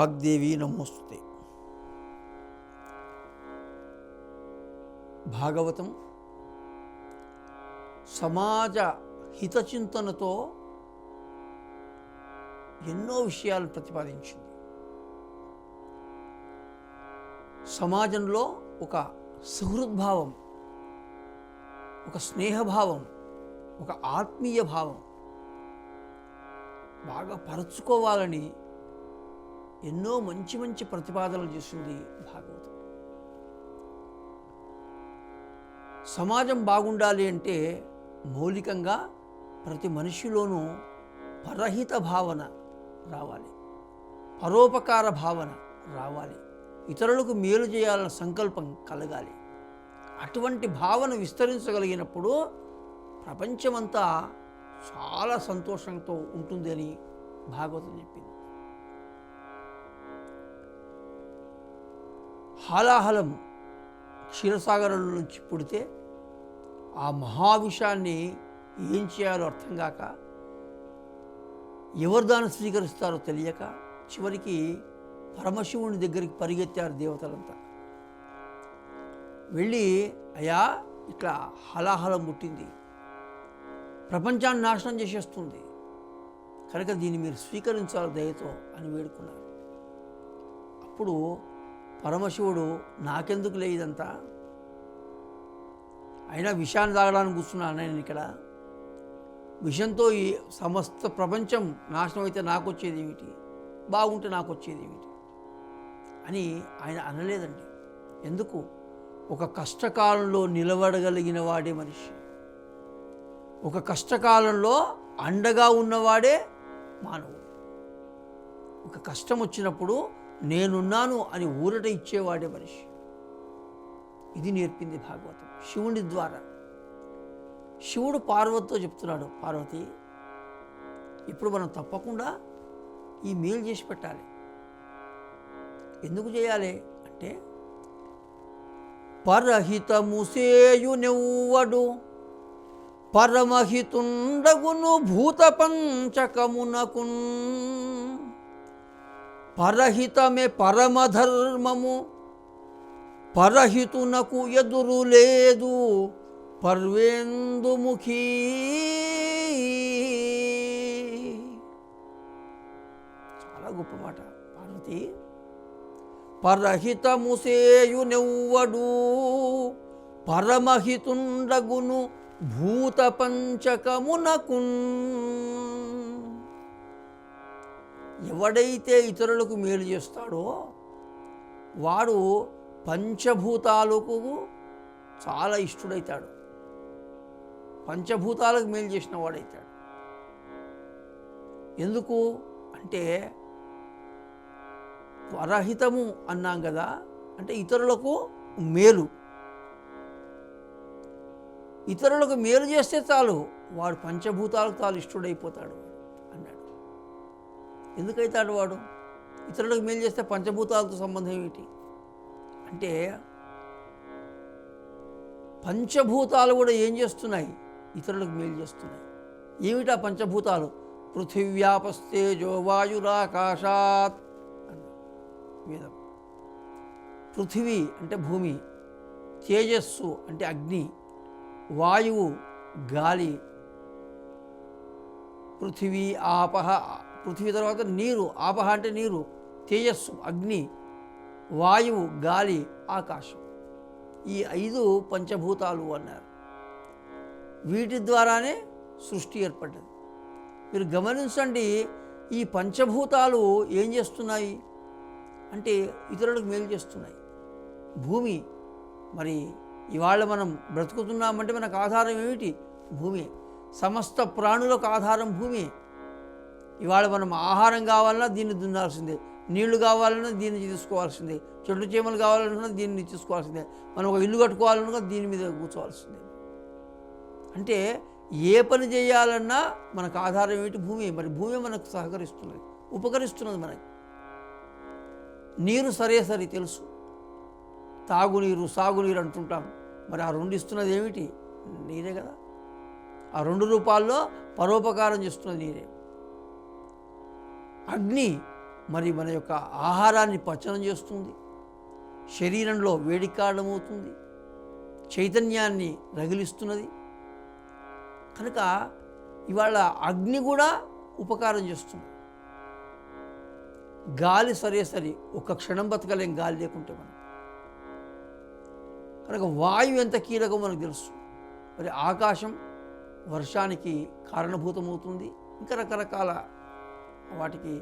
వాగ్దేవి నమోస్తుతే. భాగవతం సమాజ హితచింతనతో ఎన్నో విషయాలు ప్రతిపాదించింది. సమాజంలో ఒక సుహృద్భావం, ఒక స్నేహభావం, ఒక ఆత్మీయ భావం బాగా పరచుకోవాలని ఎన్నో మంచి మంచి ప్రతిపాదనలు చేసింది భాగవతం. సమాజం బాగుండాలి అంటే మౌలికంగా ప్రతి మనిషిలోనూ పరహిత భావన రావాలి, పరోపకార భావన రావాలి, ఇతరులకు మేలు చేయాలన్న సంకల్పం కలగాలి. అటువంటి భావన విస్తరించగలిగినప్పుడు ప్రపంచమంతా చాలా సంతోషంతో ఉంటుంది అని భాగవతం చెప్పింది. హాలాహలం క్షీరసాగరంలో నుంచి పుడితే ఆ మహావిషాన్ని ఏం చేయాలో అర్థం కాక, ఎవరు దాన్ని స్వీకరిస్తారో తెలియక చివరికి పరమశివుని దగ్గరికి పరిగెత్తారు దేవతలంతా. వెళ్ళి, అయ్యా ఇట్లా హలాహలం పుట్టింది, ప్రపంచాన్ని నాశనం చేసేస్తుంది, కనుక దీన్ని మీరు స్వీకరించాలి దయతో అని వేడుకున్నారు. అప్పుడు పరమశివుడు, నాకెందుకు లే ఇదంతా, అయినా విషాన్ని తాగడానికి కూర్చున్నాను నేను ఇక్కడ, విషంతో ఈ సమస్త ప్రపంచం నాశనం అయితే నాకు వచ్చేది ఏమిటి, బాగుంటే నాకు వచ్చేది ఏమిటి అని ఆయన అనలేదండి. ఎందుకు? ఒక కష్టకాలంలో నిలబడగలిగిన వాడే మనిషి, ఒక కష్టకాలంలో అండగా ఉన్నవాడే మానవుడు. ఒక కష్టం వచ్చినప్పుడు నేనున్నాను అని ఊరట ఇచ్చేవాడే మనిషి. ఇది నేర్పింది భాగవతం శివుని ద్వారా. శివుడు పార్వతితో చెప్తున్నాడు, పార్వతి ఇప్పుడు మనం తప్పకుండా ఈ మేలు చేసి పెట్టాలి. ఎందుకు చేయాలి అంటే, పరహితము సేయునెవ్వడు పరమహితుండగును భూత పంచకమునకున్. పరహితమే పరమధర్మము, పరహితునకు ఎదురు లేదు పర్వేందుముఖీ. చాలా గొప్ప మాట. పార్వతి, పరహితము సేయునెవ్వడు పరమహితుండగును భూత పంచకమునకున్. ఎవడైతే ఇతరులకు మేలు చేస్తాడో వాడు పంచభూతాలకు చాలా ఇష్టడైతాడు, పంచభూతాలకు మేలు చేసిన వాడైతాడు. ఎందుకు అంటే, పరహితము అన్నాం కదా, అంటే ఇతరులకు మేలు, ఇతరులకు మేలు చేస్తే చాలు వాడు పంచభూతాలకు చాలు ఇష్టడైపోతాడు అన్నాడు. ఎందుకైతాడు వాడు? ఇతరులకు మేలు చేస్తే పంచభూతాలతో సంబంధం ఏమిటి అంటే, పంచభూతాలు కూడా ఏం చేస్తున్నాయి? ఇతరులకు మేలు చేస్తున్నాయి. ఏమిటా పంచభూతాలు? పృథివ్యాపస్తేజో వాయురాకాశాత్ వేదం. పృథివీ అంటే భూమి, తేజస్సు అంటే అగ్ని, వాయువు గాలి, పృథివీ ఆపహ, పృథివీ తర్వాత నీరు, ఆపహ అంటే నీరు, తేజస్సు అగ్ని, వాయువు గాలి, ఆకాశం. ఈ 5 పంచభూతాలు అన్నారు. వీటి ద్వారానే సృష్టి ఏర్పడ్డది. మీరు గమనించండి, ఈ పంచభూతాలు ఏం చేస్తున్నాయి అంటే ఇతరులకు మేలు చేస్తున్నాయి. భూమి, మరి ఇవాళ మనం బ్రతుకుతున్నామంటే మనకు ఆధారం ఏమిటి? భూమి. సమస్త ప్రాణులకు ఆధారం భూమి. ఇవాళ మనం ఆహారం కావాలన్నా దీన్ని దున్నాల్సిందే, నీళ్లు కావాలన్నా దీన్ని తీసుకోవాల్సిందే, చెట్లు చేమలు కావాలన్నా దీన్ని తీసుకోవాల్సిందే, మనం ఒక ఇల్లు కట్టుకోవాలన్నా దీని మీద కూర్చోవాల్సిందే. అంటే ఏ పని చేయాలన్నా మనకు ఆధారం ఏమిటి? భూమి. మరి భూమి మనకు సహకరిస్తున్నది, ఉపకరిస్తున్నది మనకి. నీరు సరే తెలుసు, తాగునీరు సాగునీరు అంటుంటాం, మరి ఆ రెండు ఇస్తున్నది ఏమిటి? నీరే కదా. ఆ 2 రూపాల్లో పరోపకారం చేస్తున్నది నీరే. అగ్ని మరి మన యొక్క ఆహారాన్ని పచనం చేస్తుంది, శరీరంలో వేడి కారణమవుతుంది, చైతన్యాన్ని రగిలిస్తున్నది. కనుక ఇవాళ అగ్ని కూడా ఉపకారం చేస్తుంది. గాలి సరే ఒక క్షణం బతకలేం గాలి లేకుంటే మనం. కనుక వాయువు ఎంత కీలకం మనకు తెలుసు. మరి ఆకాశం వర్షానికి కారణభూతమవుతుంది. ఇంకా రకరకాల వాటికి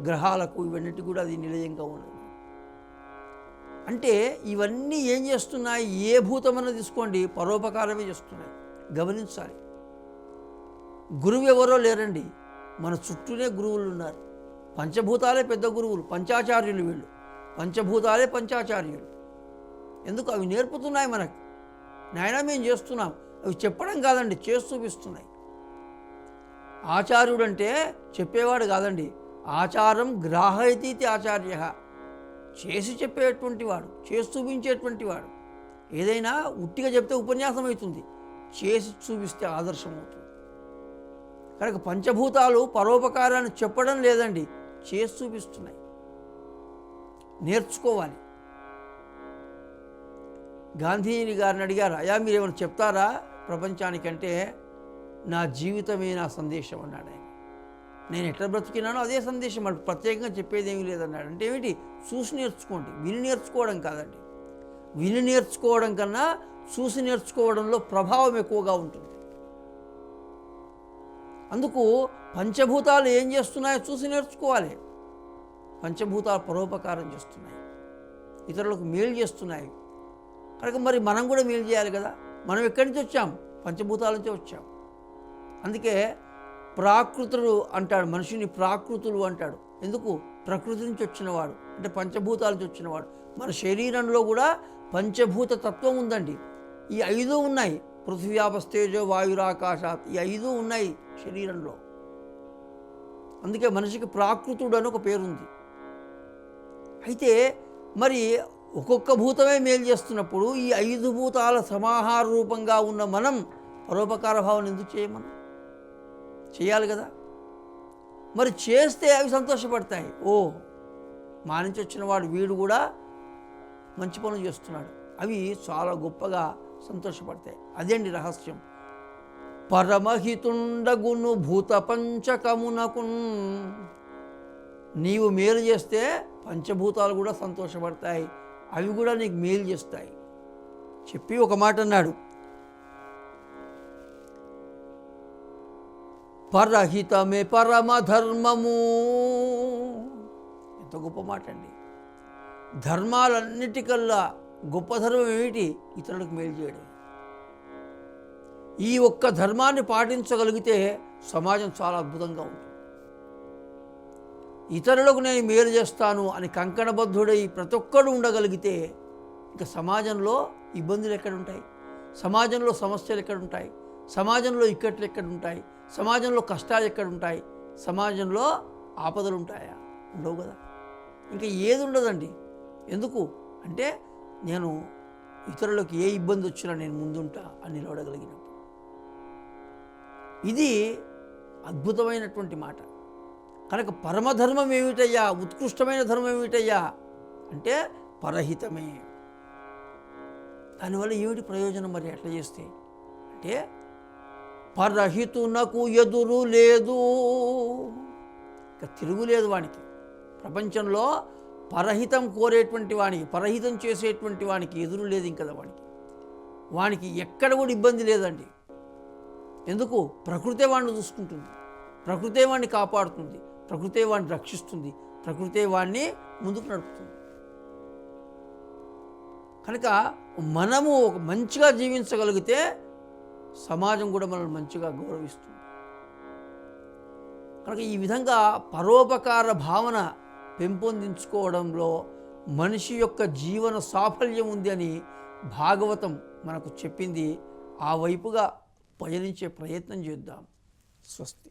గ్రహాలకు ఇవన్నిటి కూడా అది నిలయంగా ఉన్నది. అంటే ఇవన్నీ ఏం చేస్తున్నాయి? ఏ భూతమన్నా తీసుకోండి, పరోపకారమే చేస్తున్నాయి. గమనించాలి. గురువు ఎవరో లేరండి, మన చుట్టూనే గురువులు ఉన్నారు. పంచభూతాలే పెద్ద గురువులు, పంచాచార్యులు వీళ్ళు. పంచభూతాలే పంచాచార్యులు. ఎందుకు? అవి నేర్పుతున్నాయి మనకు. నాయన మేము చేస్తున్నాం, అవి చెప్పడం కాదండి, చేసి చూపిస్తున్నాయి. ఆచార్యుడు అంటే చెప్పేవాడు కాదండి, ఆచారం గ్రాహయతీతి ఆచార్య, చేసి చెప్పేటువంటి వాడు, చేసి చూపించేటువంటి వాడు. ఏదైనా ఉట్టిగా చెప్తే ఉపన్యాసం అవుతుంది, చేసి చూపిస్తే ఆదర్శం అవుతుంది. కనుక పంచభూతాలు పరోపకారాన్ని చెప్పడం లేదండి, చేసి చూపిస్తున్నాయి. నేర్చుకోవాలి. గాంధీజీ గారిని అడిగారు, అయ్యా మీరేమైనా చెప్తారా ప్రపంచానికంటే? నా జీవితమే నా సందేశం అన్నాడు ఆయన. నేను ఎట్లా బ్రతికినానో అదే సందేశం, మరి ప్రత్యేకంగా చెప్పేది ఏమీ లేదన్నాడు. అంటే ఏమిటి? చూసి నేర్చుకోండి, విని నేర్చుకోవడం కాదండి. విని నేర్చుకోవడం కన్నా చూసి నేర్చుకోవడంలో ప్రభావం ఎక్కువగా ఉంటుంది. అందుకు పంచభూతాలు ఏం చేస్తున్నాయో చూసి నేర్చుకోవాలి. పంచభూతాలు పరోపకారం చేస్తున్నాయి, ఇతరులకు మేలు చేస్తున్నాయి. కనుక మరి మనం కూడా మేలు చేయాలి కదా. మనం ఎక్కడి నుంచి వచ్చాం? పంచభూతాల నుంచే వచ్చాం. అందుకే ప్రాకృతులు అంటాడు, మనిషిని ప్రాకృతులు అంటాడు. ఎందుకు? ప్రకృతి నుంచి వచ్చినవాడు, అంటే పంచభూతాల నుంచి వచ్చినవాడు. మన శరీరంలో కూడా పంచభూత తత్వం ఉందండి. ఈ 5 ఉన్నాయి, పృథివ్యాపస్తేజో వాయురాకాశాత్, ఈ 5 ఉన్నాయి శరీరంలో. అందుకే మనిషికి ప్రాకృతుడు అని ఒక పేరుంది. అయితే మరి ఒక్కొక్క భూతమే మేలు చేస్తున్నప్పుడు ఈ 5 భూతాల సమాహార రూపంగా ఉన్న మనం పరోపకార భావన ఎందుకు చేయమనం? చేయాలి కదా. మరి చేస్తే అవి సంతోషపడతాయి. ఓ, మా నుంచి వచ్చిన వాడు వీడు కూడా మంచి పనులు చేస్తున్నాడు, అవి చాలా గొప్పగా సంతోషపడతాయి. అదేంటి రహస్యం. పరమహితుండగును భూత పంచకమునకున్, నీవు మేలు చేస్తే పంచభూతాలు కూడా సంతోషపడతాయి, అవి కూడా నీకు మేలు చేస్తాయి. చెప్పి ఒక మాట అన్నాడు, పరహితమే పరమధర్మము. ఎంత గొప్ప మాట అండి. ధర్మాలన్నిటికల్లా గొప్ప ధర్మం ఏమిటి? ఇతరులకు మేలు చేయడం. ఈ ఒక్క ధర్మాన్ని పాటించగలిగితే సమాజం చాలా అద్భుతంగా ఉంటుంది. ఇతరులకు నేను మేలు చేస్తాను అని కంకణబద్ధుడై ప్రతి ఒక్కడు ఉండగలిగితే ఇక సమాజంలో ఇబ్బందులు ఎక్కడుంటాయి? సమాజంలో సమస్యలు ఎక్కడుంటాయి? సమాజంలో ఇక్కట్లు ఎక్కడుంటాయి? సమాజంలో కష్టాలు ఎక్కడుంటాయి? సమాజంలో ఆపదలు ఉంటాయా? ఉండవు కదా. ఇంకా ఏది ఉండదండి. ఎందుకు అంటే నేను ఇతరులకు ఏ ఇబ్బంది వచ్చినా నేను ముందుంటా అని నిలబడగలిగినప్పుడు. ఇది అద్భుతమైనటువంటి మాట. కనుక పరమధర్మం ఏమిటయ్యా, ఉత్కృష్టమైన ధర్మం ఏమిటయ్యా అంటే పరహితమే. దానివల్ల ఏమిటి ప్రయోజనం? మరి ఎట్లా చేస్తే అంటే పరహితునకు ఎదురు లేదు, ఇక తిరుగులేదు వానికి. ప్రపంచంలో పరహితం కోరేటువంటి వానికి, పరహితం చేసేటువంటి వానికి ఎదురు లేదు ఇంకదా వానికి ఎక్కడ కూడా ఇబ్బంది లేదండి. ఎందుకు? ప్రకృతే వాడిని చూసుకుంటుంది, ప్రకృతే వాడిని కాపాడుతుంది, ప్రకృతే వాడిని రక్షిస్తుంది, ప్రకృతే వాడిని ముందుకు నడుపుతుంది. కనుక మనము మంచిగా జీవించగలిగితే సమాజం కూడా మనల్ని మంచిగా గౌరవిస్తుంది. కనుక ఈ విధంగా పరోపకార భావన పెంపొందించుకోవడంలో మనిషి యొక్క జీవన సాఫల్యం ఉంది అని భాగవతం మనకు చెప్పింది. ఆ వైపుగా పయనించే ప్రయత్నం చేద్దాం. స్వస్తి.